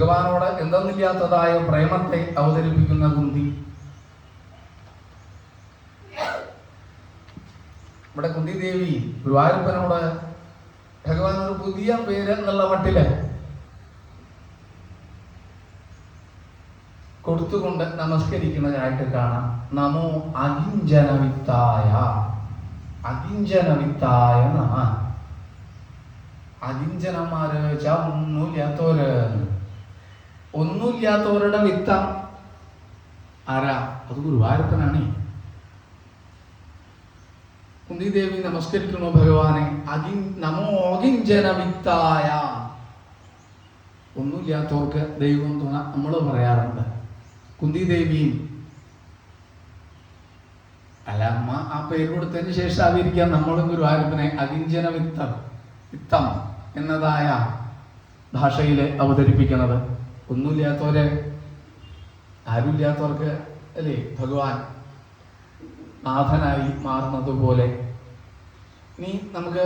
ഭഗവാനോട് എന്തെന്നില്ലാത്തതായ പ്രേമത്തെ അവതരിപ്പിക്കുന്ന കുന്തി. ഇവിടെ കുന്തി ദേവി ഗുരുവായൂരപ്പനോട് ഭഗവാൻ ഒരു പുതിയ പേര് എന്നുള്ള മട്ടില് കൊടുത്തുകൊണ്ട് നമസ്കരിക്കുന്നതായിട്ട് കാണാം. നമോ അകിഞ്ചനവിത്തായ. അകിഞ്ചനവിത്തായ നമ. അകിഞ്ചനന്മാര് വെച്ചാ ഒന്നുമില്ലാത്തവര്. ഒന്നുമില്ലാത്തവരുടെ വിത്തം ആരാ? അത് ഗുരുവായൂരപ്പനാണ്. കുന്തി ദേവി നമസ്കരിക്കുന്നു ഭഗവാനെ. നമോ അകിഞ്ചനവിത്തായ. ഒന്നുമില്ലാത്തവർക്ക് ദൈവം തുണ നമ്മൾ പറയാറുണ്ട്. കുന്തി ദേവിയും അല്ല, അമ്മ ആ പേര് കൊടുത്തതിന് ശേഷം ആയിരിക്കാം നമ്മളും ഗുരുവായൂരപ്പനെ അകിഞ്ചന വിത്തം എന്നതായ ഭാഷയിൽ അവതരിപ്പിക്കുന്നത്. ഒന്നുമില്ലാത്തവരെ, ആരുമില്ലാത്തവർക്ക് അല്ലേ ഭഗവാൻ നാഥനായി മാറുന്നത് പോലെ. ഇനി നമുക്ക്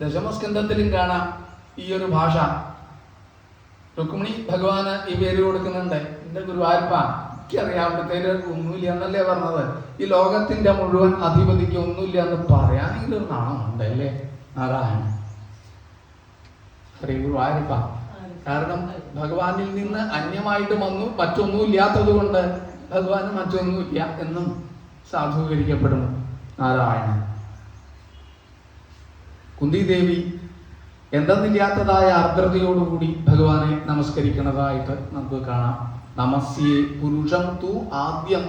ദശമസ്കന്ധത്തിലും കാണാം ഈ ഒരു ഭാഷ. രുക്മിണി ഭഗവാന് ഈ പേര് കൊടുക്കുന്നുണ്ട്. എന്റെ ഗുരുവായൂരപ്പ, എനിക്കറിയാം അവിടുത്തെ ഒന്നുമില്ല എന്നല്ലേ പറഞ്ഞത്. ഈ ലോകത്തിന്റെ മുഴുവൻ അധിപതിക്ക് ഒന്നുമില്ല എന്ന് പറയാനെങ്കിലും ഒരു നാണമുണ്ട് അല്ലേ നാരായണ ശ്രീ ഗുരുവായൂരപ്പ. കാരണം ഭഗവാനിൽ നിന്ന് അന്യമായിട്ട് വന്നു, മറ്റൊന്നും ഇല്ലാത്തത് കൊണ്ട് ഭഗവാന് മറ്റൊന്നുമില്ല എന്നും സാധൂകരിക്കപ്പെടുന്നു നാരായണ. കുന്തി ദേവി എന്തെന്നില്ലാത്തതായ ആർദ്രതയോടുകൂടി ഭഗവാനെ നമസ്കരിക്കുന്നതായിട്ട് നമുക്ക് കാണാം. നമസ്യേ പുരുഷം തു ആദ്യം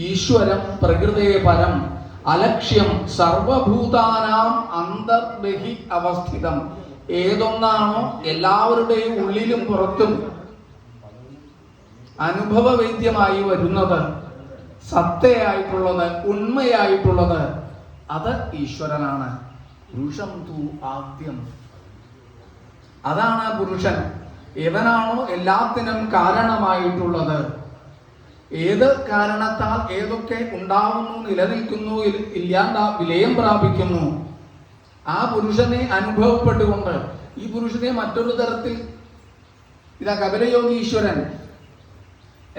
ഈശ്വരം പ്രകൃതേ പരം അലക്ഷ്യം സർവഭൂതാനാം അന്തർബഹി അവസ്ഥിതം. ഏതൊന്നാണോ എല്ലാവരുടെയും ഉള്ളിലും പുറത്തും അനുഭവവേദ്യമായി വരുന്നത്, സത്തയായിട്ടുള്ളത്, ഉണ്മയായിട്ടുള്ളത്, അത് ഈശ്വരനാണ്. പുരുഷം തു ആദ്യം. അതാണ് പുരുഷൻ. ഏവനാണോ എല്ലാത്തിനും കാരണമായിട്ടുള്ളത്, ഏത് കാരണത്താൽ ഏതൊക്കെ ഉണ്ടാവുന്നു, നിലനിൽക്കുന്നു, വിലയം പ്രാപിക്കുന്നു, ആ പുരുഷനെ അനുഭവപ്പെട്ടുകൊണ്ട് ഈ പുരുഷനെ മറ്റൊരു തരത്തിൽ ഇതാ കപിലയോഗീശ്വരൻ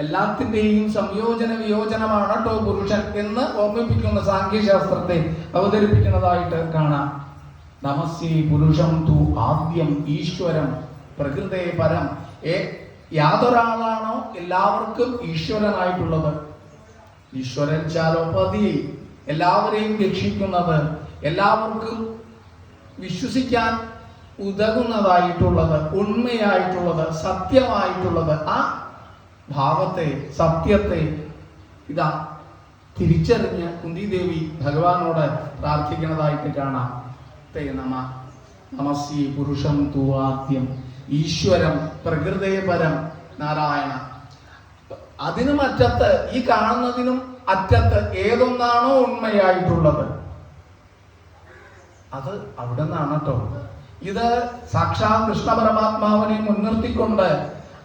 എല്ലാത്തിന്റെയും സംയോജന വിയോജനമാണ് കേട്ടോ പുരുഷൻ എന്ന് ഓർമ്മിപ്പിക്കുന്ന സാഖ്യശാസ്ത്രത്തെ അവതരിപ്പിക്കുന്നതായിട്ട് കാണാം. നമസ്യേ പുരുഷം തു ആദ്യം ഈശ്വരം പ്രകൃതേ പരം. യാതൊരാളാണോ എല്ലാവർക്കും ഈശ്വരനായിട്ടുള്ളത്, ഈശ്വരൻ ചാലോപതി, എല്ലാവരെയും രക്ഷിക്കുന്നത്, എല്ലാവർക്കും വിശ്വസിക്കാൻ ഉതകുന്നതായിട്ടുള്ളത്, ഉണ്മയായിട്ടുള്ളത്, സത്യമായിട്ടുള്ളത്, ആ ഭാവത്തെ, സത്യത്തെ ഇതാ തിരിച്ചറിഞ്ഞ് കുന്തി ദേവി ഭഗവാനോട് പ്രാർത്ഥിക്കുന്നതായിട്ട് കാണാം. നമസ്യേ പുരുഷം തു ആദ്യം ഈശ്വരം പ്രകൃതേ പരം നാരായണ. അതിനും അറ്റത്ത്, ഈ കാണുന്നതിനും അറ്റത്ത് ഏതൊന്നാണോ ഉണ്മയായിട്ടുള്ളത് അത് അവിടെ നിന്നാണ് കേട്ടോ. ഇത് സാക്ഷാത് കൃഷ്ണ പരമാത്മാവിനെ മുൻനിർത്തിക്കൊണ്ട്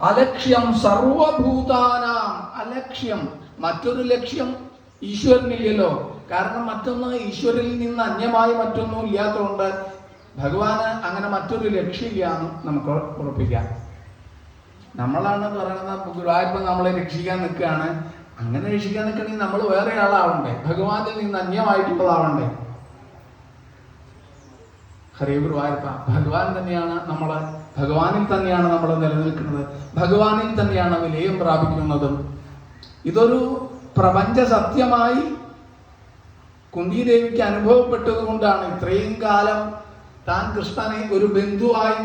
അലക്ഷ്യം സർവഭൂതാനാം. അലക്ഷ്യം, മറ്റൊരു ലക്ഷ്യം ഈശ്വരനില്ലല്ലോ. കാരണം മറ്റൊന്ന് ഈശ്വരനിൽ നിന്ന് അന്യമായി മറ്റൊന്നും ഇല്ലാത്തതുകൊണ്ട് ഭഗവാന് അങ്ങനെ മറ്റൊരു ലക്ഷ്യമില്ല എന്ന് നമുക്ക് ഉറപ്പിക്കാം. നമ്മളാണ് പറയുന്നത് ഗുരുവായൂരപ്പൻ നമ്മളെ രക്ഷിക്കാൻ നിൽക്കുകയാണ്. അങ്ങനെ രക്ഷിക്കാൻ നിൽക്കണമെങ്കിൽ നമ്മൾ വേറെ ആളാവണ്ടേ, ഭഗവാനിൽ നിന്ന് അന്യമായിട്ടുള്ളതാവണ്ടേ. ഹരേ ഗുരുവായൂരപ്പ. ഭഗവാൻ തന്നെയാണ് നമ്മളെ, ഭഗവാനിൽ തന്നെയാണ് നമ്മൾ നിലനിൽക്കുന്നത്, ഭഗവാനിൽ തന്നെയാണ് വിലയം പ്രാപിക്കുന്നതും. ഇതൊരു പ്രപഞ്ച സത്യമായി കുന്തിദേവിക്ക് അനുഭവപ്പെട്ടത് കൊണ്ടാണ് ഇത്രയും കാലം താൻ കൃഷ്ണനെ ഒരു ബന്ധുവായി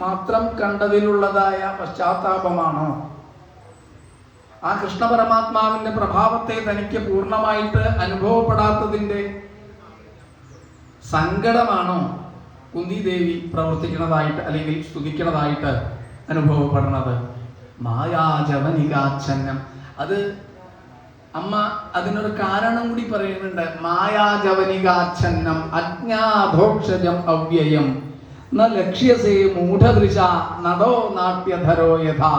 മാത്രം കണ്ടതിലുള്ളതായ പശ്ചാത്താപമാണോ, ആ കൃഷ്ണ പരമാത്മാവിന്റെ പ്രഭാവത്തെ തനിക്ക് പൂർണ്ണമായിട്ട് അനുഭവപ്പെടാത്തതിന്റെ സങ്കടമാണോ കുന്തി ദേവി പ്രവർത്തിക്കുന്നതായിട്ട് അല്ലെങ്കിൽ സ്തുതിക്കുന്നതായിട്ട് അനുഭവപ്പെടുന്നത്? മായാജവനികാച്ഛന്നം. അത് അമ്മ അതിനൊരു കാരണം കൂടി പറയുന്നുണ്ട്. മായാജവനികാച്ഛന്നം അജ്ഞാധോക്ഷജം അവ്യയം ന ലക്ഷ്യസേ മൂഢദൃശ നടോ നാട്യധരോ യഥാ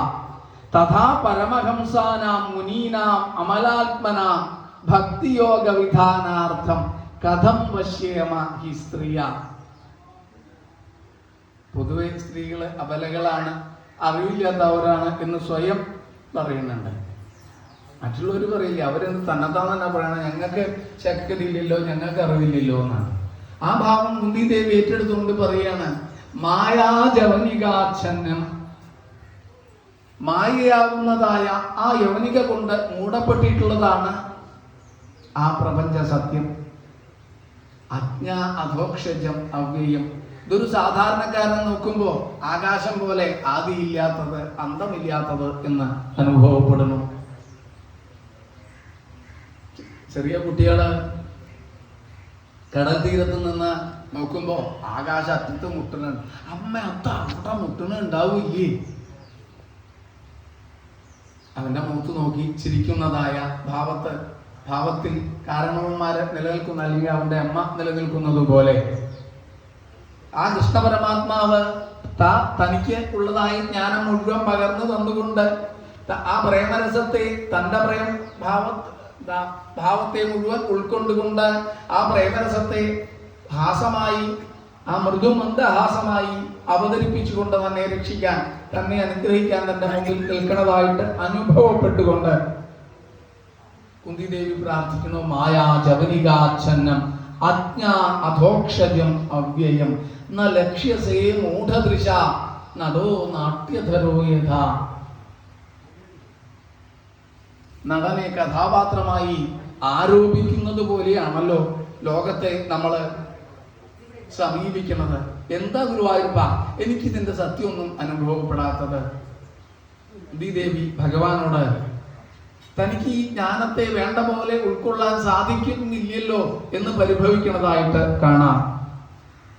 തഥാ പരമഹംസാനാം മുനീനാം അമലാത്മനാം ഭക്തിയോഗ വിധാനാർത്ഥം കഥം വശ്യേമ ഹി സ്ത്രീയ. പൊതുവെ സ്ത്രീകള് അബലകളാണ്, അറിവില്ലാത്തവരാണ് എന്ന് സ്വയം പറയുന്നുണ്ട്. മറ്റുള്ളവർ പറയില്ല, അവരെന്ത് തന്നെത്താന്നെ പറയണം, ഞങ്ങൾക്ക് ശക്തിയില്ലല്ലോ, ഞങ്ങൾക്ക് അറിവില്ലല്ലോ എന്നാണ്. ആ ഭാവം കുന്തി ദേവി ഏറ്റെടുത്തുകൊണ്ട് പറയുകയാണ്, മായാജവനികാച്ഛന്നം, മായയാവുന്നതായ ആ യവനിക കൊണ്ട് മൂടപ്പെട്ടിട്ടുള്ളതാണ് ആ പ്രപഞ്ച സത്യം. അജ്ഞാ അധോക്ഷജം അവ്യയം. ഇതൊരു സാധാരണക്കാരൻ നോക്കുമ്പോൾ ആകാശം പോലെ ആദിയില്ലാത്തത്, അന്തമില്ലാത്തത് എന്ന് അനുഭവപ്പെടുന്നു. ചെറിയ കുട്ടികള് കടൽ തീരത്ത് നിന്ന് നോക്കുമ്പോ ആകാശ അറ്റത്ത് മുട്ടുന്നുണ്ട്, അമ്മ അത്ത അവിടെ മുട്ടുന്നുണ്ടാവില്ലേ? അവന്റെ മുഖത്ത് നോക്കി ചിരിക്കുന്നതായ ഭാവത്തിൽ കാരണവന്മാര് നിലനിൽക്കുന്ന, അല്ലെങ്കിൽ അവന്റെ അമ്മ നിലനിൽക്കുന്നത് പോലെ ആ കൃഷ്ണ പരമാത്മാവ് തനിക്ക് ഉള്ളതായ ജ്ഞാനം മുഴുവൻ പകർന്നു തന്നുകൊണ്ട് ആ പ്രേമരസത്തെ തന്റെ ഭാവത്തെ മുഴുവൻ ഉൾക്കൊണ്ടുകൊണ്ട് ആ പ്രേമരസത്തെ ഹാസമായി, ആ മൃദുമന്ദഹാസമായി അവതരിപ്പിച്ചുകൊണ്ട് തന്നെ രക്ഷിക്കാൻ, തന്നെ അനുഗ്രഹിക്കാൻ തന്റെ മുന്നിൽ നിൽക്കുന്നതായിട്ട് അനുഭവപ്പെട്ടുകൊണ്ട് കുന്തിദേവി പ്രാർത്ഥിക്കുന്നു. മായാ ജവനികാച്ഛന്നം അജ്ഞാ അധോക്ഷജം അവ്യയം ന ലക്ഷ്യസേ മൂഢദൃശ നടോ നാട്യധരോ യഥാ. നടനെ കഥാപാത്രമായി ആരോപിക്കുന്നത് പോലെയാണല്ലോ ലോകത്തെ നമ്മള് സമീപിക്കുന്നത്. എന്താ ഗുരുവായൂരപ്പ എനിക്കിതിന്റെ സത്യമൊന്നും അനുഭവപ്പെടാത്തത്? കുന്തിദേവി ഭഗവാനോട് തനിക്ക് ഈ ജ്ഞാനത്തെ വേണ്ട പോലെ ഉൾക്കൊള്ളാൻ സാധിക്കുന്നില്ലല്ലോ എന്ന് പരിഭവിക്കുന്നതായിട്ട് കാണാം.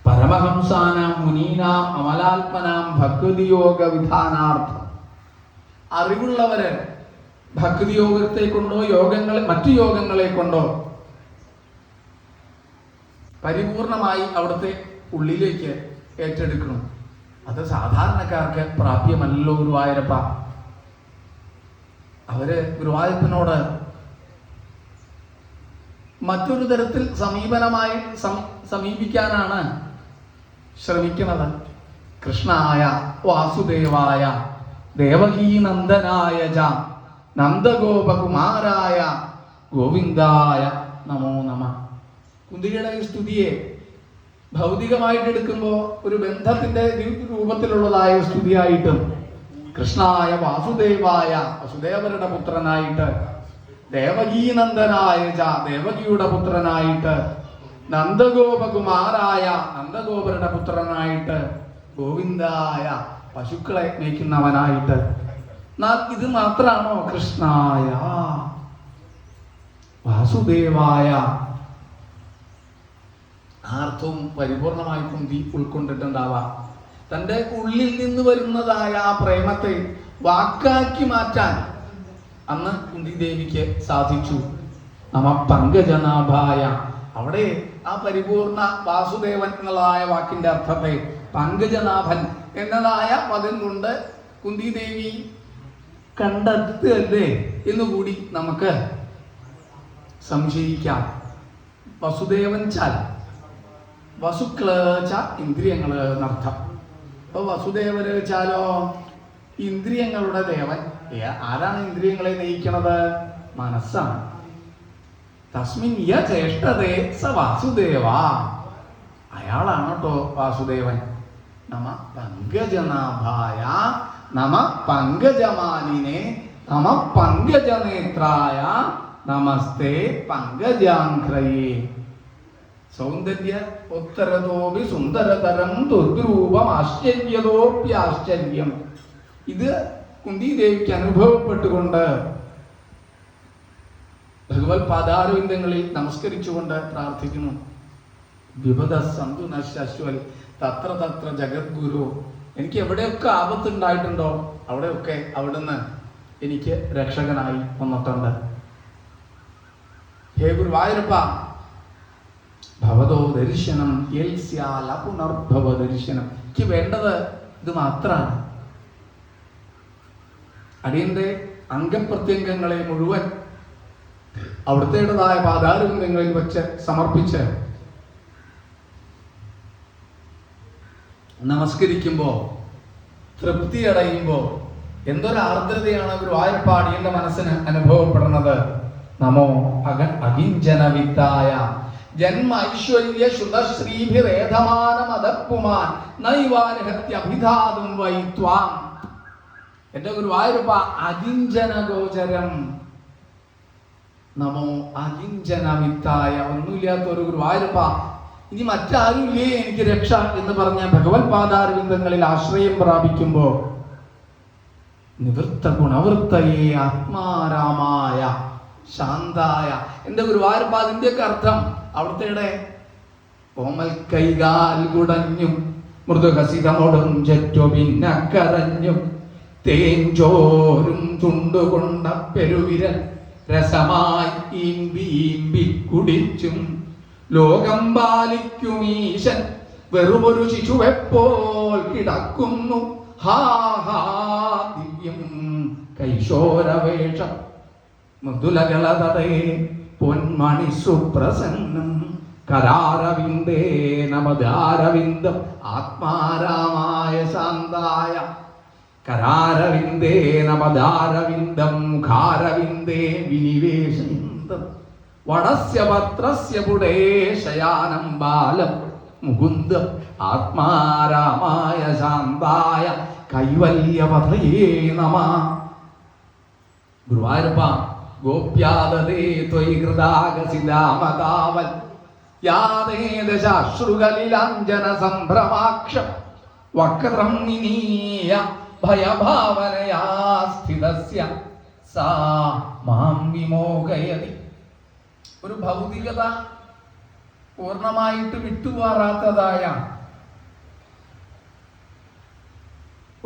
പരമഹംസാനാം മുനീനാം അമലാത്മനാം ഭക്തിയോഗ വിധാനാർത്ഥം. അറിവുള്ളവര് ഭക്തിയോഗത്തെ കൊണ്ടോ മറ്റു യോഗങ്ങളെ കൊണ്ടോ പരിപൂർണമായി അവിടുത്തെ ഉള്ളിലേക്ക് ഏറ്റെടുക്കണം. അത് സാധാരണക്കാർക്ക് പ്രാപ്യമല്ലോ ഗുരുവായൂരപ്പ. അവര് ഗുരുവായൂരപ്പനോട് മറ്റൊരു തരത്തിൽ സമീപിക്കാനാണ് ശ്രമിക്കുന്നത്. കൃഷ്ണായ വാസുദേവായ ദേവകീനന്ദനായ ച നന്ദഗോപകുമാരായ ഗോവിന്ദായ നമോ നമ. കുന്തിയുടെ സ്തുതിയെ ഭൗതികമായിട്ട് എടുക്കുമ്പോൾ ഒരു ബന്ധത്തിന്റെ രൂപത്തിലുള്ളതായ സ്തുതിയായിട്ടും, കൃഷ്ണായ വാസുദേവായ വസുദേവരുടെ പുത്രനായിട്ട്, ദേവകീനന്ദനായ ച ദേവകിയുടെ പുത്രനായിട്ട്, നന്ദഗോപകുമാരായ നന്ദഗോപരുടെ പുത്രനായിട്ട്, ഗോവിന്ദായ പശുക്കളെ മേയ്ക്കുന്നവനായിട്ട്. ഇത് മാത്രാണോ കൃഷ്ണായ വാസുദേവായ? ആർത്തും പരിപൂർണമായി കുന്തി ഉൾക്കൊണ്ടിട്ടുണ്ടാവാം. തൻ്റെ ഉള്ളിൽ നിന്ന് വരുന്നതായ ആ പ്രേമത്തെ വാക്കാക്കി മാറ്റാൻ അന്ന് കുന്തി ദേവിക്ക് സാധിച്ചു. നമ പങ്കജനാഭായ. അവിടെ ആ പരിപൂർണ വാസുദേവൻ എന്നുള്ളതായ വാക്കിന്റെ അർത്ഥത്തെ പങ്കജനാഭൻ എന്നതായ പദം കൊണ്ട് കുന്തി ദേവി കണ്ടെത്തല്ലേ എന്നുകൂടി നമുക്ക് സംശയിക്കാം. വസുദേവൻ ചാൽ വസുക്കള ഇന്ദ്രിയങ്ങള് എന്നർത്ഥം. അപ്പൊ വസുദേവര് വെച്ചാലോ ഇന്ദ്രിയങ്ങളുടെ ദേവൻ. ആരാണ് ഇന്ദ്രിയങ്ങളെ നയിക്കണത്? മനസ്സാണ്. തസ്മിൻ യേഷ്ടതേ സ വാസുദേവ. അയാളാണ് കേട്ടോ വാസുദേവൻ. നമ പങ്കജനാഭായ നമ പങ്കജമാലിനെ നമ പങ്കജനേത്രായ നമസ്തേ പങ്കജാഘ്രയേ. സൗന്ദര്യ ഉത്തരതോപി സുന്ദരതരം ദുർഗ്രൂപം ആശ്ചര്യതോപ്യാശ്ചര്യം. ഇത് കുന്തി ദേവിക്ക് അനുഭവപ്പെട്ടുകൊണ്ട് ഭഗവത് പാദാരവിന്ദങ്ങളിൽ നമസ്കരിച്ചുകൊണ്ട് പ്രാർത്ഥിക്കുന്നു. വിപദ സന്തു നശ്വൽ തത്ര തത്ര ജഗദ്ഗുരു. എനിക്ക് എവിടെയൊക്കെ ആപത്തുണ്ടായിട്ടുണ്ടോ അവിടെയൊക്കെ അവിടുന്ന് എനിക്ക് രക്ഷകനായി വന്നിട്ടുണ്ട്. ഹേ ഗുരുവായൂരപ്പ, ഭവതോ ദർശനം യൽസ്യാല പുനർഭവ ദർശനം. എനിക്ക് വേണ്ടത് ഇത് മാത്രമാണ്. അടിയന്റെ അംഗപ്രത്യംഗങ്ങളെ മുഴുവൻ അവിടുത്തേതായ പാദാരവിന്ദങ്ങളിൽ വെച്ച് സമർപ്പിച്ച് നമസ്കരിക്കുമ്പോൾ തൃപ്തി അടയുമ്പോൾ എന്തൊരു ആർദ്രതയാണ് ഗുരുവായൂരപ്പ അടിയന്റെ മനസ്സിന് അനുഭവപ്പെടുന്നത്. നമോ അകിഞ്ചന വിത്തായ ജന്മ ഐശ്വര്യ ശ്രുതശ്രീഭിരേധമാനമതപ്പുമാൻ നൈവാർഹത്യഭിധാതും വൈ ത്വാം. എന്റെ ഗുരുവായൂരപ്പ അകിഞ്ചന ഗോചരം. നമോ അകിഞ്ചന വിത്തായ, ഒന്നുമില്ലാത്ത ഒരു ഗുരുവായൂരപ്പ, ഇനി മറ്റാരുമില്ലേ എനിക്ക് രക്ഷ എന്ന് പറഞ്ഞ ഭഗവത് പാദാരവിന്ദങ്ങളിൽ ആശ്രയം പ്രാപിക്കുമ്പോ നിവൃത്ത ഗുണവൃത്തയെ ആത്മാരാമായ ശാന്തായ. എന്റെ ഗുരുവായൂരപ്പ അതിന്റെയൊക്കെ അർത്ഥം അവിടുത്തെ കോമൽ കൈകാൽ കുടഞ്ഞും മൃദുഹസിതമൊടും ചറ്റു പിന്നക്കരഞ്ഞും തേഞ്ചോരും ചുണ്ടുകൊണ്ട പെരുവിരൽ രസമായി ഈമ്പി ഈമ്പി കുടിച്ചും ലോകം പാലിക്കുമീശൻ വെറുമൊരു ശിശുവെപ്പോൾ കിടക്കുന്നു. ഹാ ഹാ ദിവ്യം കൈശോരവേഷം മൃദുലകളതേ പൊന്മണി സുപ്രസന്നം കരാരവിന്ദേ നമദാരവിന്ദം ആത്മാരാമായ ശാന്തായ. കരാരവിന്ദേ നമദാരവിന്ദം മുഖാരവിന്ദേ വിനിവേശയിന്ദം വടസ്യ പത്രസ്യ പുടേ ശയാനം ബാലം മുകുന്ദം ആത്മാരാമായ ശാന്തായ കൈവല്യപഥയേ നമഃ. ഗുരുവായൂരപ്പ ഗോപ്യാദതേ ത്വയി കൃതാഗസിതാമതാവൽ യാതേദശാശ്രുകലിലാഞ്ജന സംഭ്രമാക്ഷം വക്രം നിനീയ ഭയഭാവനയാ സ്ഥിതസ്യ സാ മാം വിമോഹയതി. ഒരു ഭൗതികത പൂർണ്ണമായിട്ട് വിട്ടുമാറാത്തതായ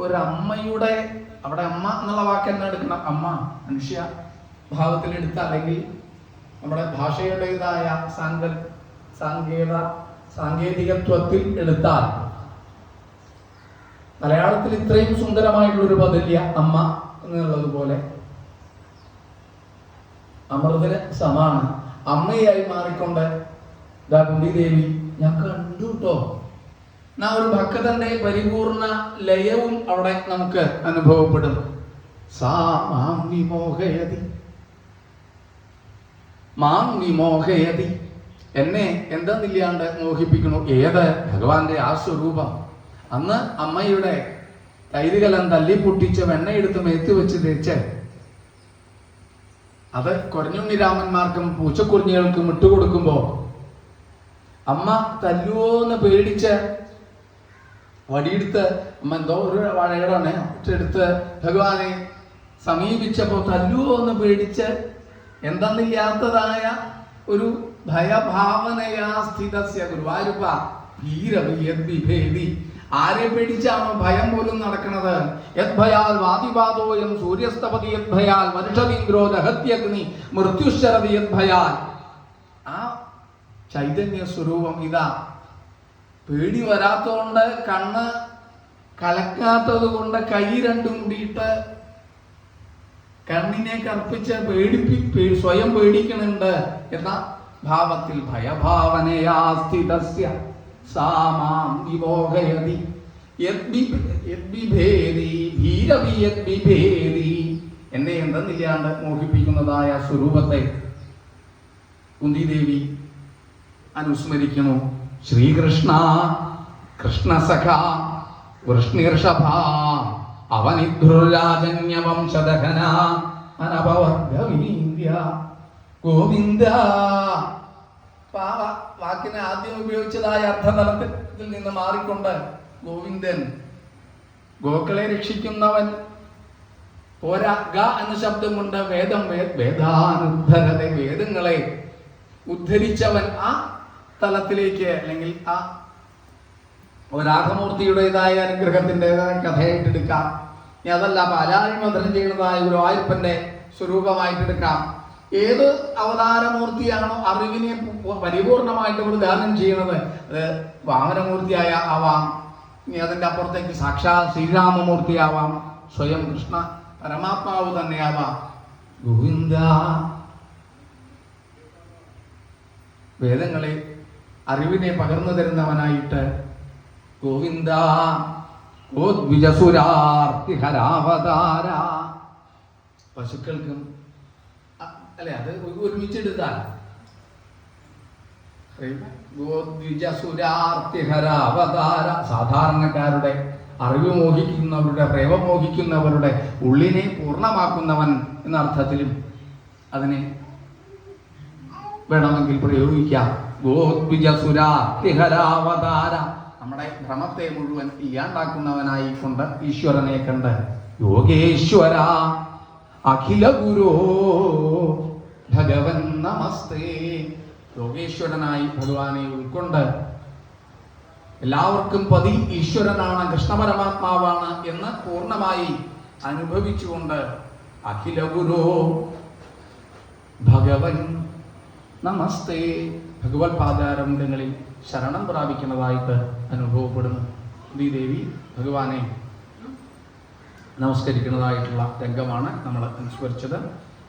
ഒരമ്മയുടെ, അവിടെ അമ്മ എന്നുള്ള വാക്ക് തന്നെ എടുക്കണം. അമ്മ മനുഷ്യ ഭാവത്തിൽ എടുത്ത, അല്ലെങ്കിൽ നമ്മുടെ ഭാഷയുടേതായ സാങ്കേതികത്വത്തിൽ എടുത്താൽ മലയാളത്തിൽ ഇത്രയും സുന്ദരമായിട്ടുള്ളൊരു പദല്യ അമ്മ എന്നുള്ളത് പോലെ അമൃതന് സമാണ്. അമ്മയായി മാറിക്കൊണ്ട് കുന്തിദേവി ഞാൻ കണ്ടു കേട്ടോ. ഒരു ഭക്തന്റെ പരിപൂർണ ലയവും അവിടെ നമുക്ക് അനുഭവപ്പെടും. സാ മാം വിമോഹയതി, മാം വിമോഹയതി, എന്നെ എന്തെന്നില്ലാണ്ട് മോഹിപ്പിക്കണു. ഏത് ഭഗവാന്റെ ആ സ്വരൂപം. അന്ന് അമ്മയുടെ തൈരുകലം തല്ലിപ്പൊട്ടിച്ച് വെണ്ണയെടുത്ത് മേത്ത് വെച്ച് തേച്ച് അത് കൊരഞ്ഞുണ്ണി രാമന്മാർക്കും പൂച്ചക്കുറിഞ്ഞികൾക്കും ഇട്ടുകൊടുക്കുമ്പോ അമ്മ തല്ലുവോന്ന് പേടിച്ച് വടിയെടുത്ത് അമ്മ എന്തോ ഒരു വഴയുടെ എടുത്ത് ഭഗവാനെ സമീപിച്ചപ്പോ തല്ലുവോ എന്ന് പേടിച്ച് എന്തെന്നില്ലാത്തതായ ഒരു ഭയഭാവനയാ സ്ഥിതസ്യ. ഗുരുവായൂരപ്പ ഭീരവിഭേദി, ആരെ പേടിച്ചാണോ ഭയം പോലും നടക്കുന്നത്. യദ്ഭയാൽ വാദിപാദോയം സൂര്യസ്തപതി യദ്ഭയാൽ വർഷതീന്ദ്രോ ദഹത്യഗ്നി മൃത്യുശരതി യദ്ഭയാൽ. ആ ചൈതന്യ സ്വരൂപം ഇതാ. പേടി വരാത്തതുകൊണ്ട്, കണ്ണ് കലക്കാത്തത് കൊണ്ട് കൈ രണ്ടും കൂടിയിട്ട് കണ്ണിനെ കർപ്പിച്ച് സ്വയം പേടിക്കണുണ്ട് എന്ന ഭാവത്തിൽ ഭയഭാവനയാ സ്ഥിതസ്യ സാ മാം വിമോഹയതി യദ്ബിഭേദി ഭീരവി യദ്ബിഭേദി. എന്നെ എന്തെന്നില്ലാണ്ട് മോഹിപ്പിക്കുന്നതായ സ്വരൂപത്തെ കുന്തിദേവി അനുസ്മരിക്കുന്നു. ശ്രീകൃഷ്ണ കൃഷ്ണസഖ വൃഷ്ണിർഷഭ അവനിധുരാജന്യവംശദഹന അനപവർഗവീര്യ ഗോവിന്ദ. വാക്കിനെ ആദ്യം ഉപയോഗിച്ചതായ അർത്ഥതലത്തിൽ നിന്ന് മാറിക്കൊണ്ട് ഗോവിന്ദൻ, ഗോക്കളെ രക്ഷിക്കുന്നവൻ. പോരാ, ഗ എന്ന ശബ്ദം കൊണ്ട് വേദാനുദ്ധരത, വേദങ്ങളെ ഉദ്ധരിച്ചവൻ. ആ തലത്തിലേക്ക്, അല്ലെങ്കിൽ ആ രാഘമൂർത്തിയുടേതായ അനുഗ്രഹത്തിൻ്റെതായ കഥയായിട്ടെടുക്കാം. ഇനി അതല്ല, പാലാഴി മന്ത്രം ചെയ്യുന്നതായ ഒരു ആയുപ്പന്റെ സ്വരൂപമായിട്ടെടുക്കാം. ഏത് അവതാരമൂർത്തിയാണോ അറിവിനെ പരിപൂർണമായിട്ട് ഇവിടെ ദാനം ചെയ്യുന്നത്, അത് വാമനമൂർത്തിയായ ആവാം, ഇനി അതിൻ്റെ അപ്പുറത്തേക്ക് സാക്ഷാൽ ശ്രീരാമമൂർത്തിയാവാം, സ്വയം കൃഷ്ണ പരമാത്മാവ് തന്നെയാവാം. ഗോവിന്ദ. വേദങ്ങളെ അറിവിനെ പകർന്നു തരുന്നവനായിട്ട് ഗോവിന്ദ. ഗോദ്വിജസുരാർത്തിഹരാവതാര. പശുക്കൾക്കും അല്ലെ, അത് ഒരുമിച്ചെടുത്താൽ ഗോദ്വിജസുരാർത്തിഹരാവതാര, സാധാരണക്കാരുടെ അറിവ് മോഹിക്കുന്നവരുടെ, പ്രേമം മോഹിക്കുന്നവരുടെ ഉള്ളിനെ പൂർണ്ണമാക്കുന്നവൻ എന്ന അർത്ഥത്തിലും അതിനെ വേണമെങ്കിൽ പ്രയോഗിക്കാം. ഗോദ്വിജസുരാർത്തിഹരാവതാര, നമ്മുടെ ഭ്രമത്തെ മുഴുവൻ ഇല്ലാണ്ടാക്കുന്നവനായിക്കൊണ്ട് ഈശ്വരനെ കണ്ട് യോഗേശ്വര അഖില ഗുരോ ഭഗവൻ നമസ്തേ. യോഗേശ്വരനായി ഭഗവാനെ ഉൾക്കൊണ്ട് എല്ലാവർക്കും പതി ഈശ്വരനാണ്, കൃഷ്ണ പരമാത്മാവാണ് എന്ന് പൂർണ്ണമായി അനുഭവിച്ചുകൊണ്ട് അഖില ഗുരോ ഭഗവൻ നമസ്തേ, ഭഗവത് പാദാരവിന്ദങ്ങളിൽ ശരണം പ്രാപിക്കുന്നതായിട്ട് അനുഭവപ്പെടുന്നു. ദേവി ഭഗവാനെ നമസ്കരിക്കുന്നതായിട്ടുള്ള രംഗമാണ് നമ്മൾ അനുസ്മരിച്ചത്.